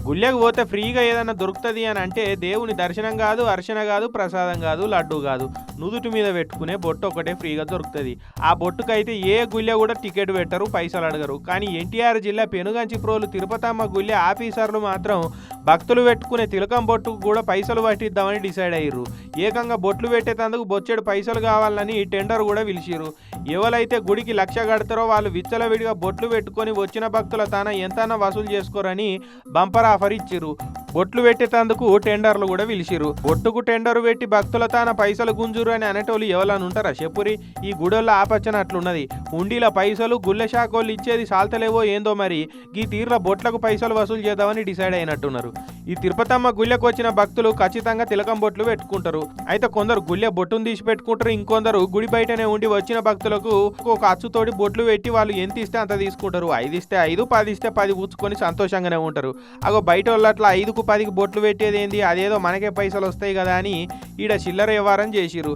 గుళ్ళకి పోతే ఫ్రీగా ఏదైనా దొరుకుతుంది అని అంటే దేవుని దర్శనం కాదు, అర్చన కాదు, ప్రసాదం కాదు, లడ్డు కాదు, నుదుటి మీద పెట్టుకునే బొట్టు ఒకటే ఫ్రీగా దొరుకుతుంది. ఆ బొట్టుకైతే ఏ గుళ్ళ కూడా టికెట్ పెట్టరు, పైసలు అడగరు. కానీ ఎన్టీఆర్ జిల్లా పెనుగంచిప్రోలు తిరుపతమ్మ గుళ్ళ ఆఫీసర్లు మాత్రం భక్తులు పెట్టుకునే తిలకం బొట్టుకు కూడా పైసలు పట్టిద్దామని డిసైడ్ అయ్యారు. ఏకంగా బొట్లు పెట్టేందుకు బొచ్చెడు పైసలు కావాలని టెండర్ కూడా పిలిచిరు. ఎవరైతే గుడికి లక్ష కడతారో వాళ్ళు విచ్చలవిడిగా బొట్లు పెట్టుకొని వచ్చిన భక్తుల తాన ఎంతైనా వసూలు చేసుకోరని బంపర్ ఆఫర్ ఇచ్చిరు. బొట్లు పెట్టేందుకు టెండర్లు కూడా పిలిచిరు. బొట్టుకు టెండర్ పెట్టి భక్తుల తాన పైసలు గుంజురు అని అనేటోళ్ళు ఎవరైనా ఉంటారా చెప్పురి? ఈ గుడోళ్ళ ఆపచ్చన అట్లున్నది. ఉండిల పైసలు గుళ్ళ శాఖోళ్ళు ఇచ్చేది సాల్తలేవో ఏందో మరి ఈ తీర్ల బొట్లకు పైసలు వసూలు చేద్దామని డిసైడ్ అయినట్టున్నారు. ఈ తిరుపతమ్మ గుళ్ళకు వచ్చిన భక్తులు ఖచ్చితంగా తిలకం బొట్లు పెట్టుకుంటారు. అయితే కొందరు గుళ్ళె బొట్టును తీసి పెట్టుకుంటారు, ఇంకొందరు గుడి బయటనే ఉండి వచ్చిన భక్తులకు ఒక అచ్చుతోటి బొట్లు పెట్టి వాళ్ళు ఎంత ఇస్తే అంత తీసుకుంటారు. 5 ఇస్తే 5, 10 ఇస్తే 10 పుచ్చుకొని సంతోషంగానే ఉంటారు. అగో బయట వాళ్ళు అట్లా 5కు 10కి బొట్లు పెట్టేది ఏంది, అదేదో మనకే పైసలు వస్తాయి కదా అని ఈడ చిల్లర వ్యవహారం చేసిరు.